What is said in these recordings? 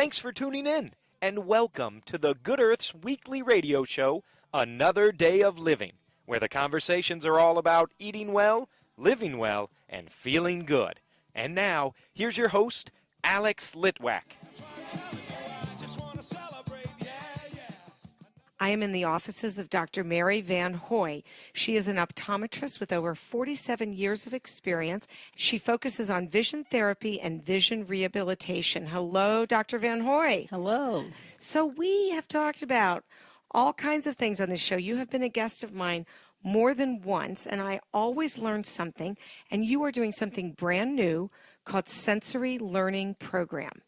Thanks for tuning in, and welcome to the Good Earth's weekly radio show, Another Day of Living, where the conversations are all about eating well, living well, and feeling good. And now, here's your host, Alex Litwack. I am in the offices of Dr. Mary VanHoy. She is an optometrist with over 47 years of experience. She focuses on vision therapy and vision rehabilitation. Hello, Dr. VanHoy. Hello. So we have talked about all kinds of things on this show. You have been a guest of mine more than once, and I always learn something, and you are doing something brand new called Sensory Learning Program.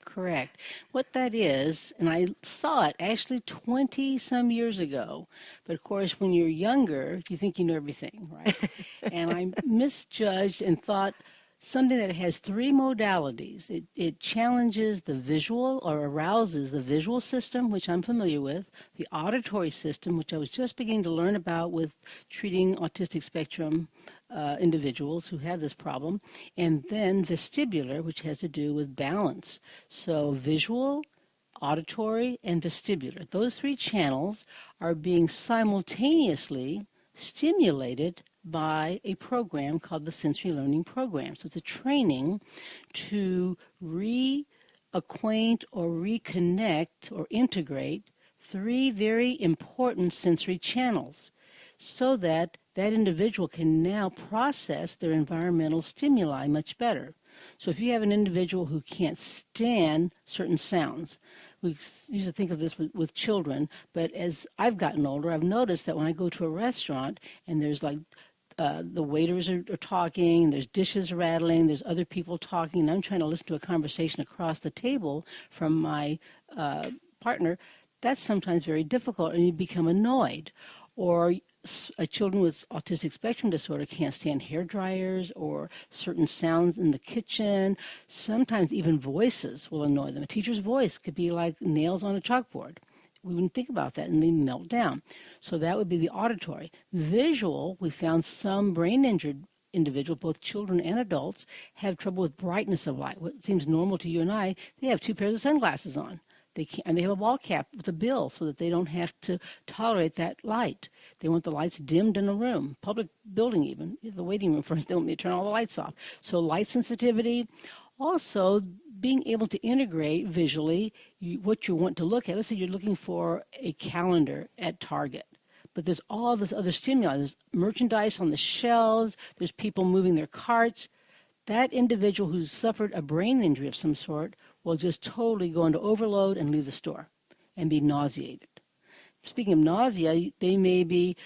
Correct. What that is, and I saw it actually 20-some years ago, but of course when you're younger, you think you know everything, right? And I misjudged and thought something that has three modalities. It challenges the visual or arouses the visual system, which I'm familiar with, the auditory system, which I was just beginning to learn about with treating autistic spectrum individuals who have this problem, and then vestibular, which has to do with balance. So visual, auditory, and vestibular. Those three channels are being simultaneously stimulated by a program called the Sensory Learning Program. So it's a training to reacquaint or reconnect or integrate three very important sensory channels so that that individual can now process their environmental stimuli much better. So if you have an individual who can't stand certain sounds, we used to think of this with children, but as I've gotten older, I've noticed that when I go to a restaurant and there's like the waiters are talking, there's dishes rattling, there's other people talking, and I'm trying to listen to a conversation across the table from my partner, that's sometimes very difficult, and you become annoyed. Or children with autistic spectrum disorder can't stand hair dryers or certain sounds in the kitchen. Sometimes even voices will annoy them. A teacher's voice could be like nails on a chalkboard. We wouldn't think about that, and they melt down. So that would be the auditory. Visual, we found some brain-injured individuals, both children and adults, have trouble with brightness of light. What seems normal to you and I, they have 2 pairs of sunglasses on. And they have a wall cap with a bill so that they don't have to tolerate that light. They want the lights dimmed in a room, public building even, the waiting room, for instance, they want me to turn all the lights off. So light sensitivity. Also, being able to integrate visually what you want to look at. Let's say you're looking for a calendar at Target, but there's all this other stimuli. There's merchandise on the shelves. There's people moving their carts. That individual who's suffered a brain injury of some sort will just totally go into overload and leave the store and be nauseated. Speaking of nausea, they may be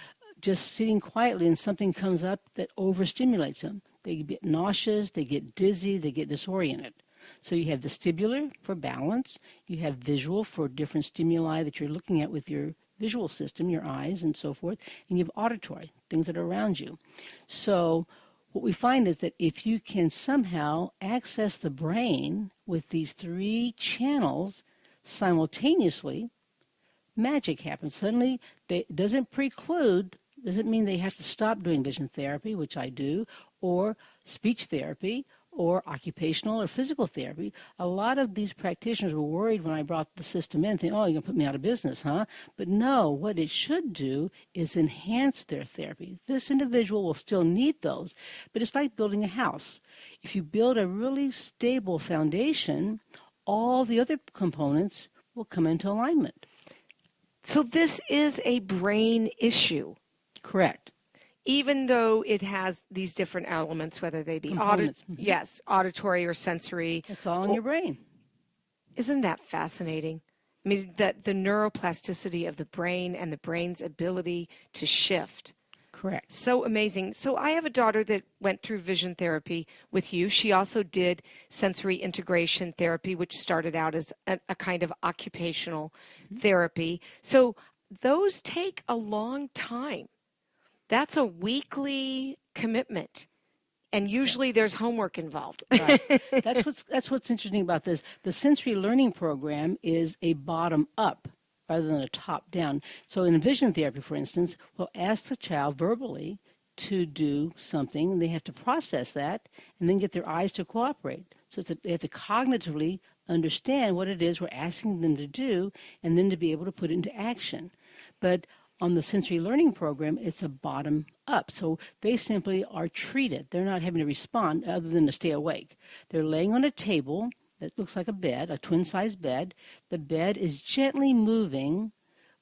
just sitting quietly and something comes up that overstimulates them. They get nauseous, they get dizzy, they get disoriented. So you have vestibular for balance, you have visual for different stimuli that you're looking at with your visual system, your eyes and so forth, and you have auditory, things that are around you. So what we find is that if you can somehow access the brain with these three channels simultaneously, magic happens. Suddenly, it doesn't mean they have to stop doing vision therapy, which I do, or speech therapy, or occupational or physical therapy. A lot of these practitioners were worried when I brought the system in, thinking, oh, you're going to put me out of business, huh? But no, what it should do is enhance their therapy. This individual will still need those, but it's like building a house. If you build a really stable foundation, all the other components will come into alignment. So this is a brain issue. Correct. Even though it has these different elements, whether they be auditory or sensory. It's all in your brain. Isn't that fascinating? I mean, that the neuroplasticity of the brain and the brain's ability to shift. Correct. So amazing. So I have a daughter that went through vision therapy with you. She also did sensory integration therapy, which started out as a kind of occupational therapy. So those take a long time. That's a weekly commitment, and usually there's homework involved. Right. That's what's interesting about this. The sensory learning program is a bottom-up rather than a top-down. So in vision therapy, for instance, we'll ask the child verbally to do something. They have to process that and then get their eyes to cooperate. So they have to cognitively understand what it is we're asking them to do and then to be able to put it into action. But on the sensory learning program, it's a bottom up. So they simply are treated. They're not having to respond other than to stay awake. They're laying on a table that looks like a bed, a twin-size bed. The bed is gently moving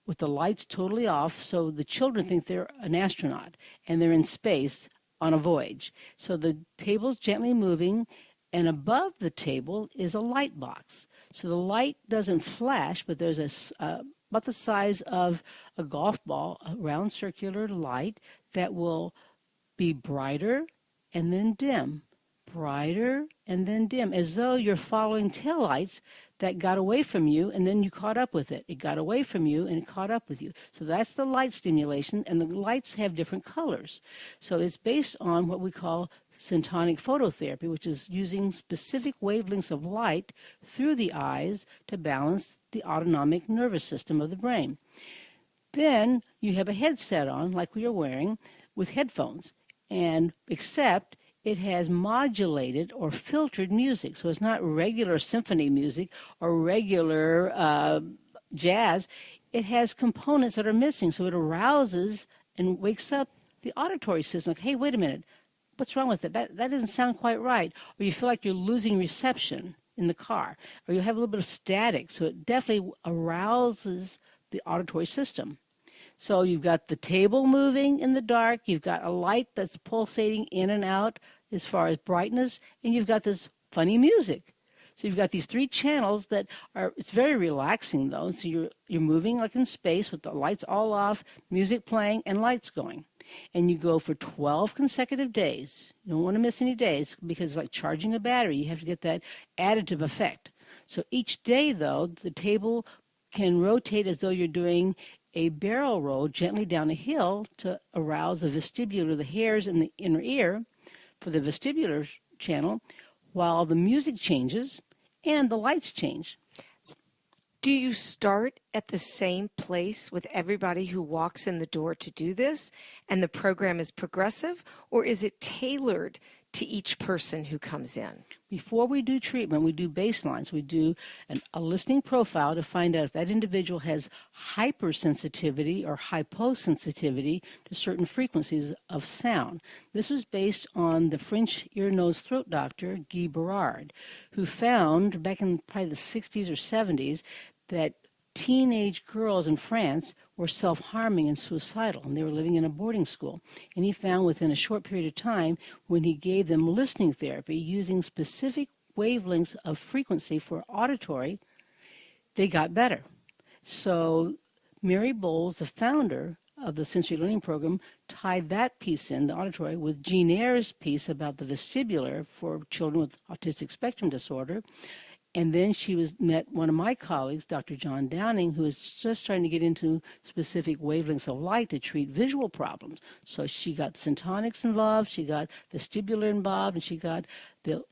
with the lights totally off, so the children think they're an astronaut and they're in space on a voyage. So the table's gently moving, and above the table is a light box. So the light doesn't flash, but there's about the size of a golf ball, a round circular light that will be brighter and then dim, brighter and then dim, as though you're following taillights that got away from you and then you caught up with it. It got away from you and it caught up with you. So that's the light stimulation, and the lights have different colors. So it's based on what we call syntonic phototherapy, which is using specific wavelengths of light through the eyes to balance the autonomic nervous system of the brain. Then you have a headset on, like we are wearing, with headphones, and except it has modulated or filtered music. So it's not regular symphony music or regular jazz. It has components that are missing, so it arouses and wakes up the auditory system. Like, hey, wait a minute, what's wrong with it? That doesn't sound quite right. Or you feel like you're losing reception in the car, or you have a little bit of static. So it definitely arouses the auditory system. So you've got the table moving in the dark, you've got a light that's pulsating in and out as far as brightness, and you've got this funny music. So you've got these three channels that are, it's very relaxing though. So you're moving like in space with the lights all off, music playing, and lights going. And you go for 12 consecutive days. You don't want to miss any days because it's like charging a battery. You have to get that additive effect. So each day though, the table can rotate as though you're doing a barrel roll gently down a hill to arouse the vestibular, the hairs in the inner ear for the vestibular channel, while the music changes and the lights change. Do you start at the same place with everybody who walks in the door to do this, and the program is progressive, or is it tailored to each person who comes in? Before we do treatment, we do baselines. We do a listening profile to find out if that individual has hypersensitivity or hyposensitivity to certain frequencies of sound. This was based on the French ear, nose, throat doctor, Guy Berard, who found back in probably the 60s or 70s that teenage girls in France were self-harming and suicidal, and they were living in a boarding school. And he found within a short period of time, when he gave them listening therapy using specific wavelengths of frequency for auditory, they got better. So Mary Bowles, the founder of the sensory learning program, tied that piece in, the auditory, with Jean Eyre's piece about the vestibular for children with autistic spectrum disorder. And then she met one of my colleagues, Dr. John Downing, who is just trying to get into specific wavelengths of light to treat visual problems. So she got syntonics involved, she got vestibular involved, and she got the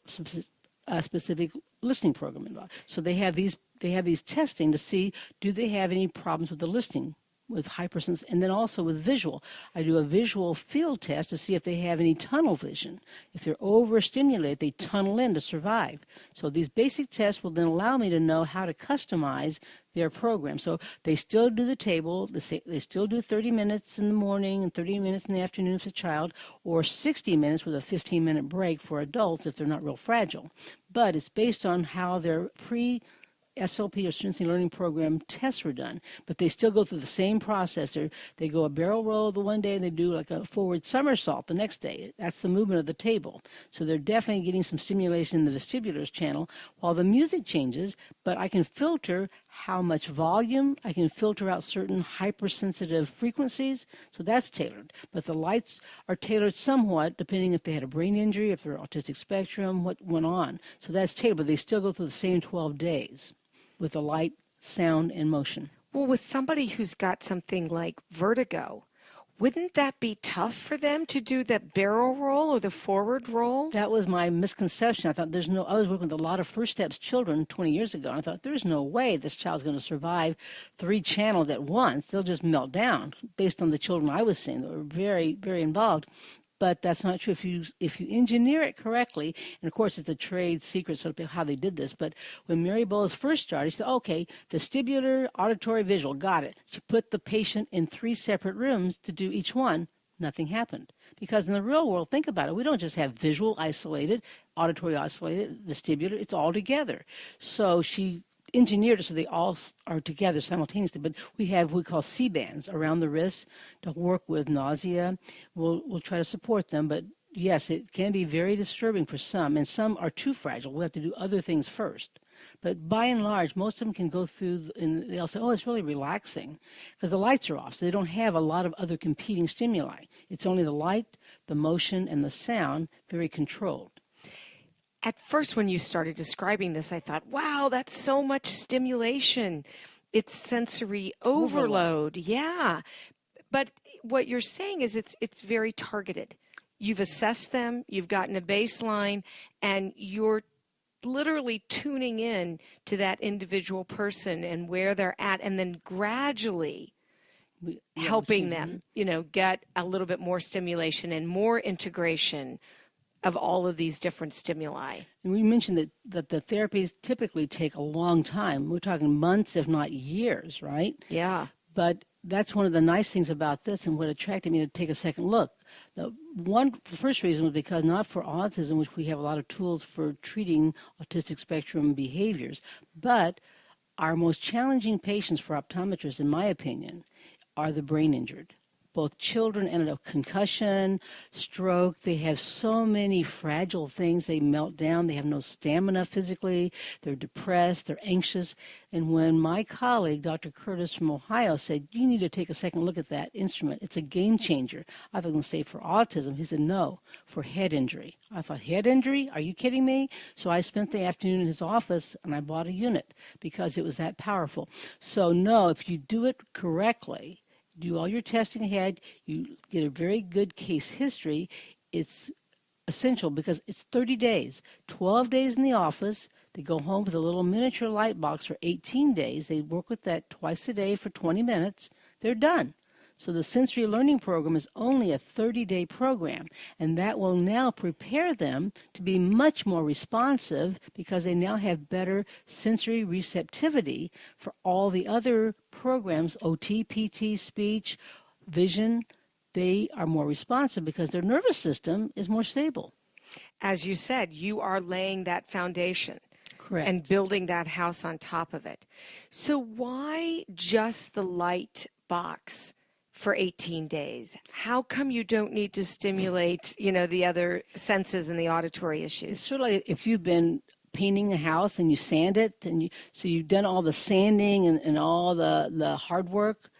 specific listening program involved. So they have these testing to see, do they have any problems with the listening, with hypersensitivity, and then also with visual. I do a visual field test to see if they have any tunnel vision. If they're overstimulated, they tunnel in to survive. So these basic tests will then allow me to know how to customize their program. So they still do the table, they still do 30 minutes in the morning and 30 minutes in the afternoon for the child, or 60 minutes with a 15-minute break for adults if they're not real fragile. But it's based on how their SLP or sensory learning program tests were done, but they still go through the same process. They go a barrel roll the one day and they do like a forward somersault the next day. That's the movement of the table. So they're definitely getting some stimulation in the vestibular channel while the music changes, but I can filter how much volume, I can filter out certain hypersensitive frequencies, so that's tailored. But the lights are tailored somewhat depending if they had a brain injury, if they're autistic spectrum, what went on. So that's tailored, but they still go through the same 12 days with the light, sound, and motion. Well, with somebody who's got something like vertigo, wouldn't that be tough for them to do that barrel roll or the forward roll? That was my misconception. I thought I was working with a lot of First Steps children 20 years ago, and I thought there's no way this child's going to survive 3 channels at once. They'll just melt down based on the children I was seeing that were very, very involved. but that's not true. If you engineer it correctly, and of course it's a trade secret sort of how they did this, but when Mary Bowles first started, she said, okay, vestibular, auditory, visual, got it. She put the patient in 3 separate rooms to do each one. Nothing happened. Because in the real world, think about it, we don't just have visual isolated, auditory isolated, vestibular, it's all together. So she engineered it so they all are together simultaneously. But we have what we call C-bands around the wrists to work with nausea. We'll try to support them, but yes, it can be very disturbing for some, and some are too fragile. We'll have to do other things first. But by and large, most of them can go through, and they'll say, oh, it's really relaxing, because the lights are off, so they don't have a lot of other competing stimuli. It's only the light, the motion, and the sound, very controlled. At first, when you started describing this, I thought, wow, that's so much stimulation. It's sensory overload. Yeah. But what you're saying is it's very targeted. You've assessed them, you've gotten a baseline, and you're literally tuning in to that individual person and where they're at, and then gradually helping them, get a little bit more stimulation and more integration of all of these different stimuli. And we mentioned that the therapies typically take a long time. We're talking months, if not years, right? Yeah. But that's one of the nice things about this, and what attracted me to take a second look. The first reason was because not for autism, which we have a lot of tools for treating autistic spectrum behaviors, but our most challenging patients for optometrists, in my opinion, are the brain injured. Both children and a concussion, stroke, they have so many fragile things. They melt down. They have no stamina physically. They're depressed. They're anxious. And when my colleague, Dr. Curtis from Ohio, said, you need to take a second look at that instrument. It's a game changer. I was going to say for autism. He said, no, for head injury. I thought, head injury? Are you kidding me? So I spent the afternoon in his office, and I bought a unit because it was that powerful. So no, if you do it correctly, do all your testing ahead, you get a very good case history, it's essential because it's 30 days, 12 days in the office. They go home with a little miniature light box for 18 days. They work with that twice a day for 20 minutes. They're done. So the sensory learning program is only a 30-day program, and that will now prepare them to be much more responsive because they now have better sensory receptivity for all the other programs, OT, PT, speech, vision. They are more responsive because their nervous system is more stable. As you said, you are laying that foundation. Correct. And building that house on top of it. So why just the light box for 18 days? How come you don't need to stimulate, the other senses and the auditory issues? It's sort of like if you've been painting a house and you sand it, and so you've done all the sanding and all the hard work.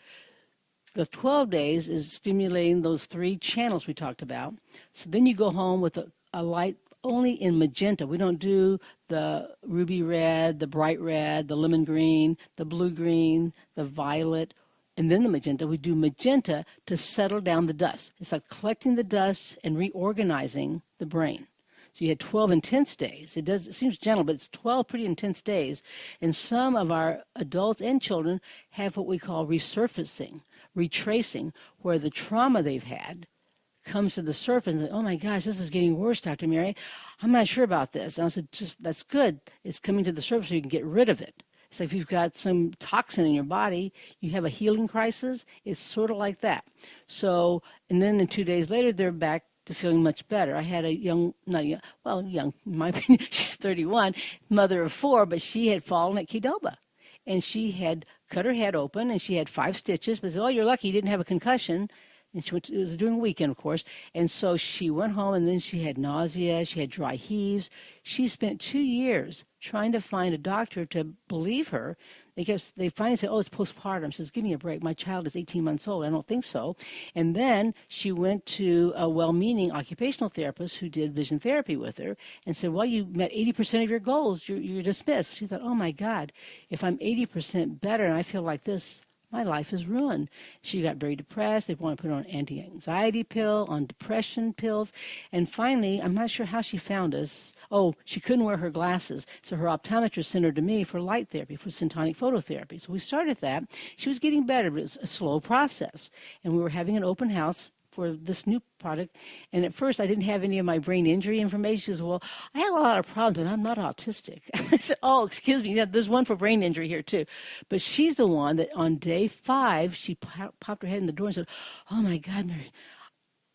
The 12 days is stimulating those 3 channels we talked about. So then you go home with a light only in magenta. We don't do the ruby red, the bright red, the lemon green, the blue green, the violet, and then the magenta. We do magenta to settle down the dust. It's like collecting the dust and reorganizing the brain. So you had 12 intense days. It seems gentle, but it's 12 pretty intense days. And some of our adults and children have what we call resurfacing, retracing, where the trauma they've had comes to the surface and, oh my gosh, this is getting worse, Dr. Mary. I'm not sure about this. And I said, that's good. It's coming to the surface so you can get rid of it. It's like if you've got some toxin in your body, you have a healing crisis. It's sort of like that. So, and then 2 days later, they're back to feeling much better. I had a young, in my opinion, she's 31, mother of 4, but she had fallen at Qdoba. And she had cut her head open, and she had 5 stitches, but said, oh, you're lucky you didn't have a concussion. And it was during a weekend, of course. And so she went home, and then she had nausea. She had dry heaves. She spent 2 years trying to find a doctor to believe her. They finally said, oh, it's postpartum. She says, give me a break. My child is 18 months old. I don't think so. And then she went to a well-meaning occupational therapist who did vision therapy with her and said, well, you met 80% of your goals. You're dismissed. She thought, oh, my God, if I'm 80% better and I feel like this, my life is ruined. She got very depressed. They wanted to put her on an anti-anxiety pill, on depression pills. And finally, I'm not sure how she found us. Oh, she couldn't wear her glasses. So her optometrist sent her to me for light therapy, for syntonic phototherapy. So we started that. She was getting better, but it was a slow process. And we were having an open house for this new product. And at first, I didn't have any of my brain injury information. She goes, well, I have a lot of problems, but I'm not autistic. I said, oh, excuse me. Yeah, there's one for brain injury here, too. But she's the one that on day 5, she popped her head in the door and said, oh, my God, Mary,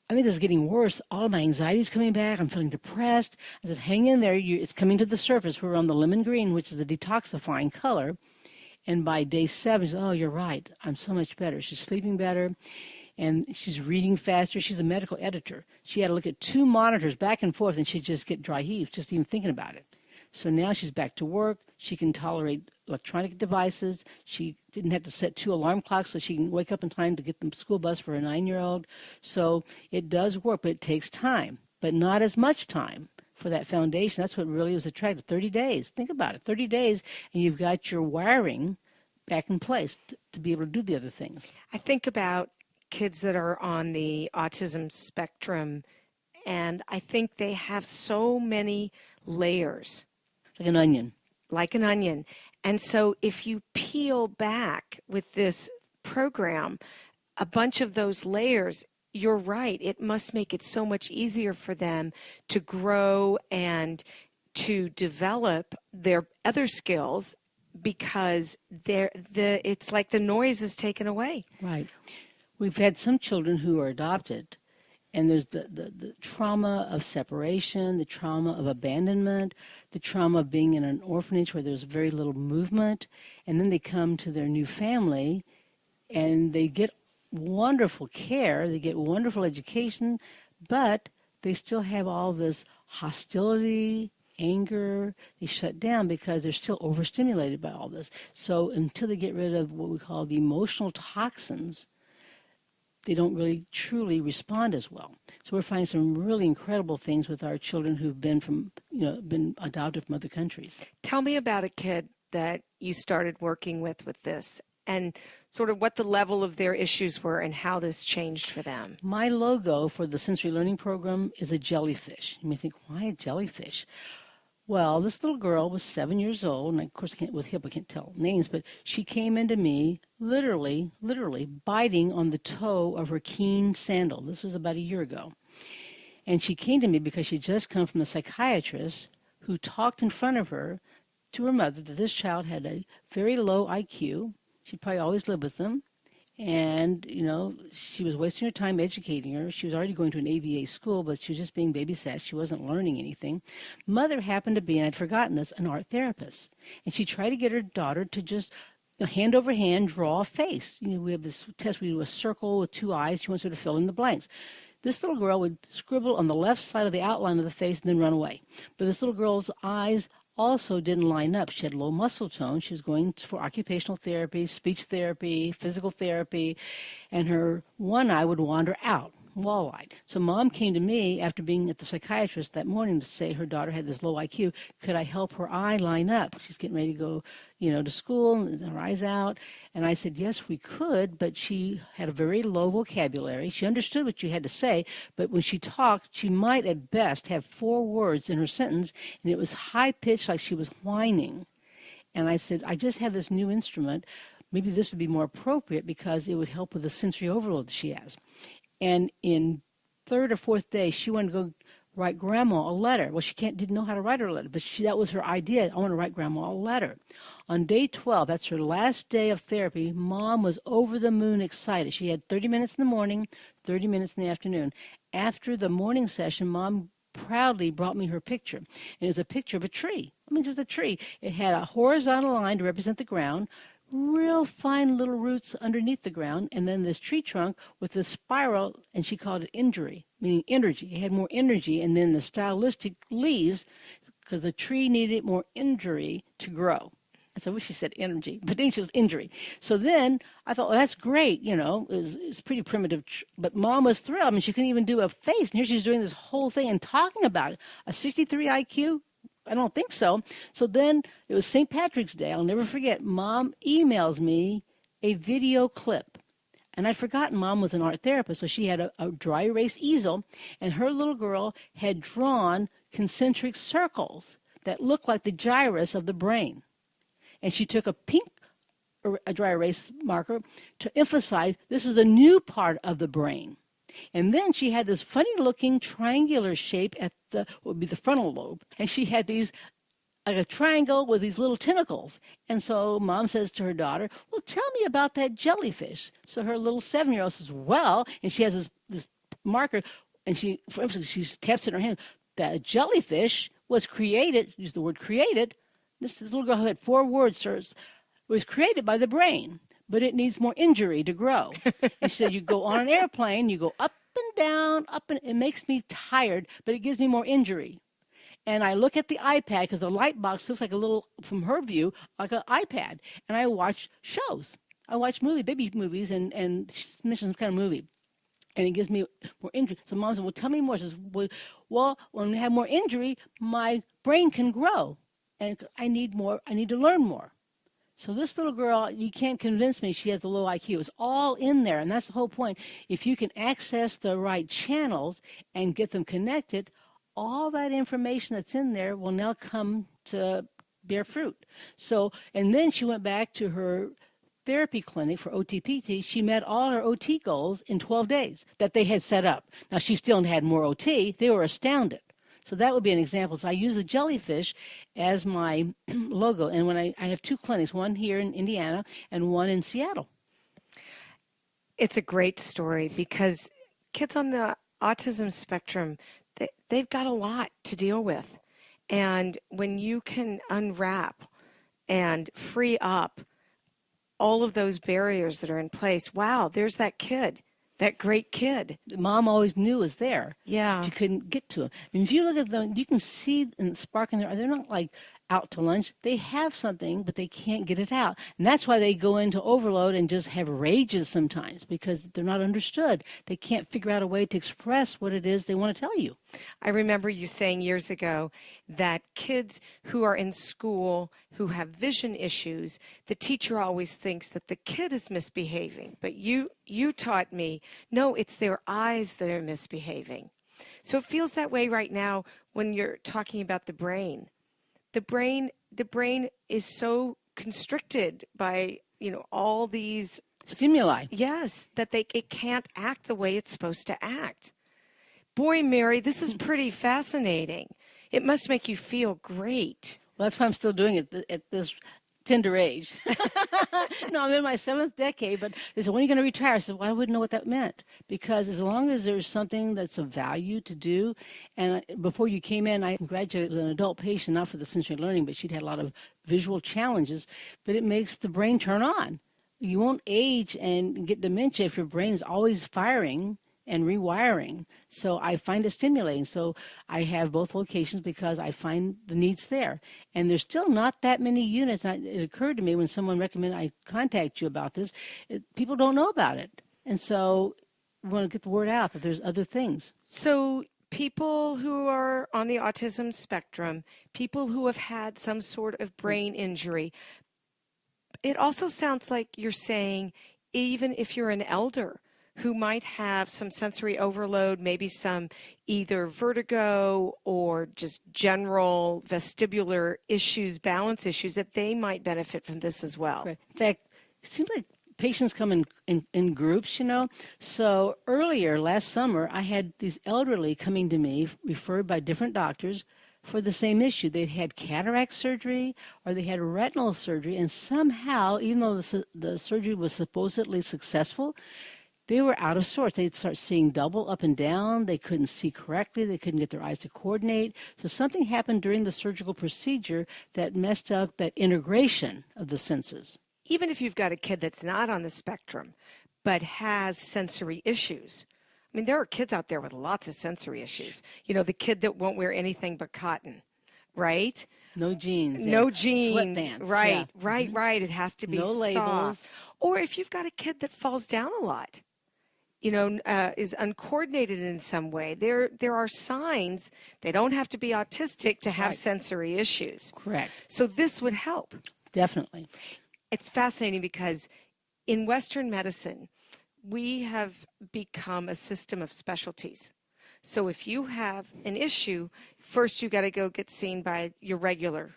I think this is getting worse. All of my anxiety is coming back. I'm feeling depressed. I said, hang in there. It's coming to the surface. We're on the lemon green, which is the detoxifying color. And by day 7, she said, oh, you're right. I'm so much better. She's sleeping better, and she's reading faster. She's a medical editor. She had to look at 2 monitors back and forth, and she'd just get dry heaves just even thinking about it. So now she's back to work. She can tolerate electronic devices. She didn't have to set 2 alarm clocks so she can wake up in time to get the school bus for her 9-year-old. So it does work, but it takes time, but not as much time for that foundation. That's what really was attractive. 30 days. Think about it. 30 days, and you've got your wiring back in place to be able to do the other things. I think about kids that are on the autism spectrum, and I think they have so many layers. Like an onion. Like an onion. And so if you peel back with this program a bunch of those layers, you're right. It must make it so much easier for them to grow and to develop their other skills because it's like the noise is taken away. Right. We've had some children who are adopted, and there's the trauma of separation, the trauma of abandonment, the trauma of being in an orphanage where there's very little movement, and then they come to their new family, and they get wonderful care, they get wonderful education, but they still have all this hostility, anger. They shut down because they're still overstimulated by all this. So until they get rid of what we call the emotional toxins, they don't really truly respond as well. So we're finding some really incredible things with our children who've been adopted from other countries. Tell me about a kid that you started working with this and sort of what the level of their issues were and how this changed for them. My logo for the sensory learning program is a jellyfish. You may think, why a jellyfish? Well, this little girl was 7 years old, and of course, with HIP, I can't tell names, but she came into me literally biting on the toe of her keen sandal. This was about a year ago. And she came to me because she'd just come from a psychiatrist who talked in front of her to her mother that this child had a very low IQ. She'd probably always lived with them. And, she was wasting her time educating her. She was already going to an ABA school, but she was just being babysat. She wasn't learning anything. Mother happened to be, and I'd forgotten this, an art therapist. And she tried to get her daughter to just hand over hand draw a face. We have this test. We do a circle with 2 eyes. She wants her to fill in the blanks. This little girl would scribble on the left side of the outline of the face and then run away. But this little girl's eyes also didn't line up. She had low muscle tone. She was going for occupational therapy, speech therapy, physical therapy, and her one eye would wander out, wall-eyed. So Mom came to me after being at the psychiatrist that morning to say her daughter had this low IQ. Could I help her eye line up? She's getting ready to go, to school, and her eyes out. And I said, yes, we could, but she had a very low vocabulary. She understood what you had to say, but when she talked, she might at best have 4 words in her sentence, and it was high-pitched like she was whining. And I said, I just have this new instrument. Maybe this would be more appropriate because it would help with the sensory overload that she has. And in 3rd or 4th day, she wanted to go write Grandma a letter. Well, she didn't know how to write her a letter, but that was her idea. I want to write Grandma a letter. On day 12, that's her last day of therapy, Mom was over the moon excited. She had 30 minutes in the morning, 30 minutes in the afternoon. After the morning session, Mom proudly brought me her picture. And it was a picture of a tree. Just a tree. It had a horizontal line to represent the ground, real fine little roots underneath the ground, and then this tree trunk with the spiral, and she called it injury, meaning energy. It had more energy, and then the stylistic leaves, because the tree needed more injury to grow. And so I wish she said energy, but then she was injury. So then I thought, well, that's great, it's pretty primitive. But Mom was thrilled. She couldn't even do a face, and here she's doing this whole thing and talking about it. A 63 IQ? I don't think so. So then it was St. Patrick's Day. I'll never forget. Mom emails me a video clip. And I'd forgotten Mom was an art therapist, so she had a dry erase easel, and her little girl had drawn concentric circles that looked like the gyrus of the brain. And she took a dry erase marker to emphasize this is a new part of the brain. And then she had this funny looking triangular shape at what would be the frontal lobe. And she had these like a triangle with these little tentacles. And so mom says to her daughter, well, tell me about that jellyfish. So her little 7-year-old says, well, and she has this marker, and she, for instance, she taps it in her hand. That jellyfish was created, use the word created. This little girl who had 4 words, was created by the brain, but it needs more injury to grow. And she said, you go on an airplane, you go up and down, it makes me tired, but it gives me more injury. And I look at the iPad because the light box looks like a little, from her view, like an iPad. And I watch shows. I watch baby movies, and she mentioned some kind of movie. And it gives me more injury. So mom said, well, tell me more. She says, well, when we have more injury, my brain can grow. And I need to learn more. So this little girl, you can't convince me she has a low IQ. It's all in there. And that's the whole point. If you can access the right channels and get them connected, all that information that's in there will now come to bear fruit. So, and then she went back to her therapy clinic for OTPT. She met all her OT goals in 12 days that they had set up. Now, she still had more OT. They were astounded. So that would be an example. So I use the jellyfish as my logo. And when I have 2 clinics, one here in Indiana and one in Seattle. It's a great story because kids on the autism spectrum, they've got a lot to deal with. And when you can unwrap and free up all of those barriers that are in place, wow, there's that kid, that great kid. Mom always knew was there. Yeah. But you couldn't get to him. I mean, if you look at them, you can see the spark in there. They're not like out to lunch. They have something, but they can't get it out. And that's why they go into overload and just have rages sometimes, because they're not understood. They can't figure out a way to express what it is they want to tell you. I remember you saying years ago that kids who are in school who have vision issues, the teacher always thinks that the kid is misbehaving. But you taught me, no, it's their eyes that are misbehaving. So it feels that way right now when you're talking about the brain. The brain is so constricted by, all these stimuli. Yes, that it can't act the way it's supposed to act. Boy, Mary, this is pretty fascinating. It must make you feel great. Well, that's why I'm still doing it at this tender age. No, I'm in my 7th decade, but they said, when are you going to retire? I said, well, I wouldn't know what that meant, because as long as there's something that's of value to do, and before you came in, I graduated with an adult patient, not for the sensory learning, but she'd had a lot of visual challenges, but it makes the brain turn on. You won't age and get dementia if your brain is always firing and rewiring. So I find it stimulating. So I have both locations because I find the needs there. And there's still not that many units. It occurred to me when someone recommended I contact you about this, people don't know about it. And so we want to get the word out that there's other things. So people who are on the autism spectrum, people who have had some sort of brain injury, it also sounds like you're saying even if you're an elder who might have some sensory overload, maybe some either vertigo or just general vestibular issues, balance issues, that they might benefit from this as well. Right. In fact, it seems like patients come in groups, So earlier, last summer, I had these elderly coming to me, referred by different doctors, for the same issue. They'd had cataract surgery or they had retinal surgery, and somehow, even though the surgery was supposedly successful, they were out of sorts. They'd start seeing double up and down. They couldn't see correctly. They couldn't get their eyes to coordinate. So something happened during the surgical procedure that messed up that integration of the senses. Even if you've got a kid that's not on the spectrum, but has sensory issues. I mean, there are kids out there with lots of sensory issues. The kid that won't wear anything but cotton, right? No jeans. No jeans. Sweatpants. Right, Yeah. right. It has to be no labels. soft. Or if you've got a kid that falls down a lot, is uncoordinated in some way. There are signs. They don't have to be autistic to have sensory issues. Correct. So this would help. Definitely. It's fascinating because in Western medicine, we have become a system of specialties. So if you have an issue, first you got to go get seen by your regular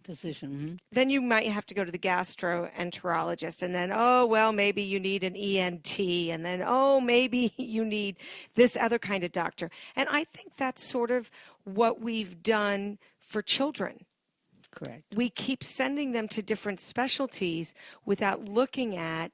physician. Then you might have to go to the gastroenterologist, and then, oh, well, maybe you need an ENT, and then, oh, maybe you need this other kind of doctor. And I think that's sort of what we've done for children. Correct. We keep sending them to different specialties without looking at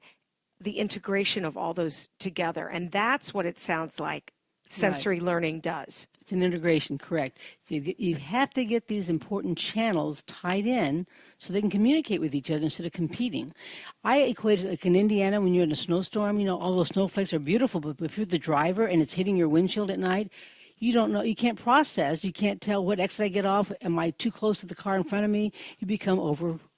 the integration of all those together. And that's what it sounds like sensory learning does. It's an integration, correct. You have to get these important channels tied in so they can communicate with each other instead of competing. I equate it like in Indiana when you're in a snowstorm, all those snowflakes are beautiful, but if you're the driver and it's hitting your windshield at night, you don't know, you can't process, you can't tell what exit I get off, am I too close to the car in front of me? You become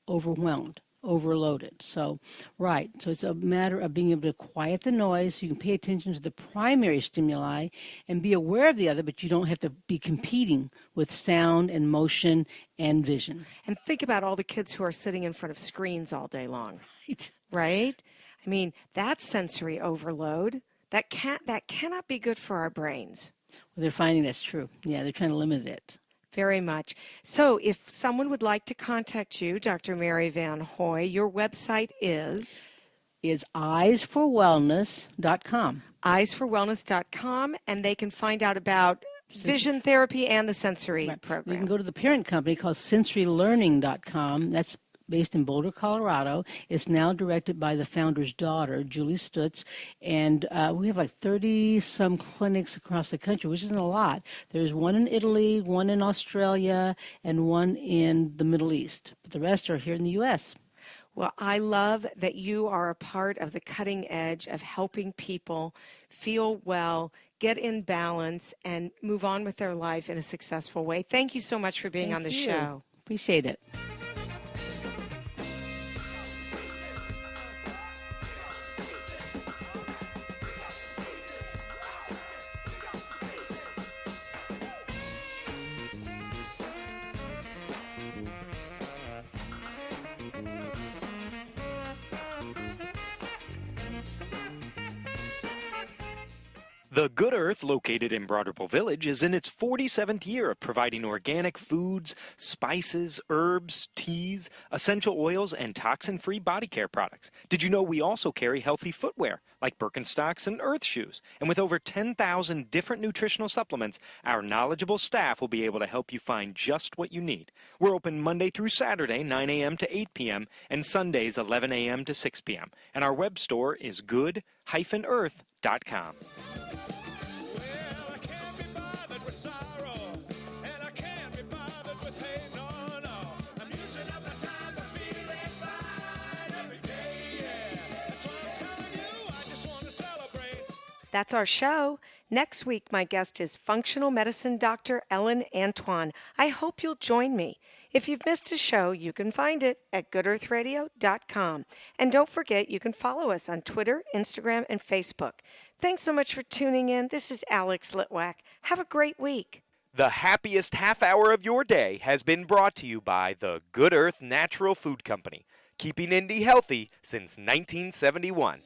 overwhelmed, overloaded. So it's a matter of being able to quiet the noise so you can pay attention to the primary stimuli and be aware of the other, but you don't have to be competing with sound and motion and vision. And think about all the kids who are sitting in front of screens all day long. Right. Right? I mean, that's sensory overload. That cannot be good for our brains. Well, they're finding that's true. Yeah, they're trying to limit it. Very much. So if someone would like to contact you, Dr. Mary VanHoy, your website is eyesforwellness.com. eyesforwellness.com, and they can find out about vision therapy and the sensory program. You can go to the parent company called sensorylearning.com. That's based in Boulder, Colorado. It's now directed by the founder's daughter, Julie Stutz, and we have like 30-some clinics across the country, which isn't a lot. There's one in Italy, one in Australia, and one in the Middle East. But the rest are here in the U.S. Well, I love that you are a part of the cutting edge of helping people feel well, get in balance, and move on with their life in a successful way. Thank you so much for being on the show. Appreciate it. The Good Earth, located in Broad Ripple Village, is in its 47th year of providing organic foods, spices, herbs, teas, essential oils, and toxin-free body care products. Did you know we also carry healthy footwear, like Birkenstocks and Earth shoes? And with over 10,000 different nutritional supplements, our knowledgeable staff will be able to help you find just what you need. We're open Monday through Saturday, 9 a.m. to 8 p.m., and Sundays, 11 a.m. to 6 p.m. And our web store is good-earth.com. That's our show. Next week, my guest is functional medicine Dr. Ellen Antoine. I hope you'll join me. If you've missed a show, you can find it at goodearthradio.com. And don't forget, you can follow us on Twitter, Instagram, and Facebook. Thanks so much for tuning in. This is Alex Litwack. Have a great week. The happiest half hour of your day has been brought to you by the Good Earth Natural Food Company, keeping Indy healthy since 1971.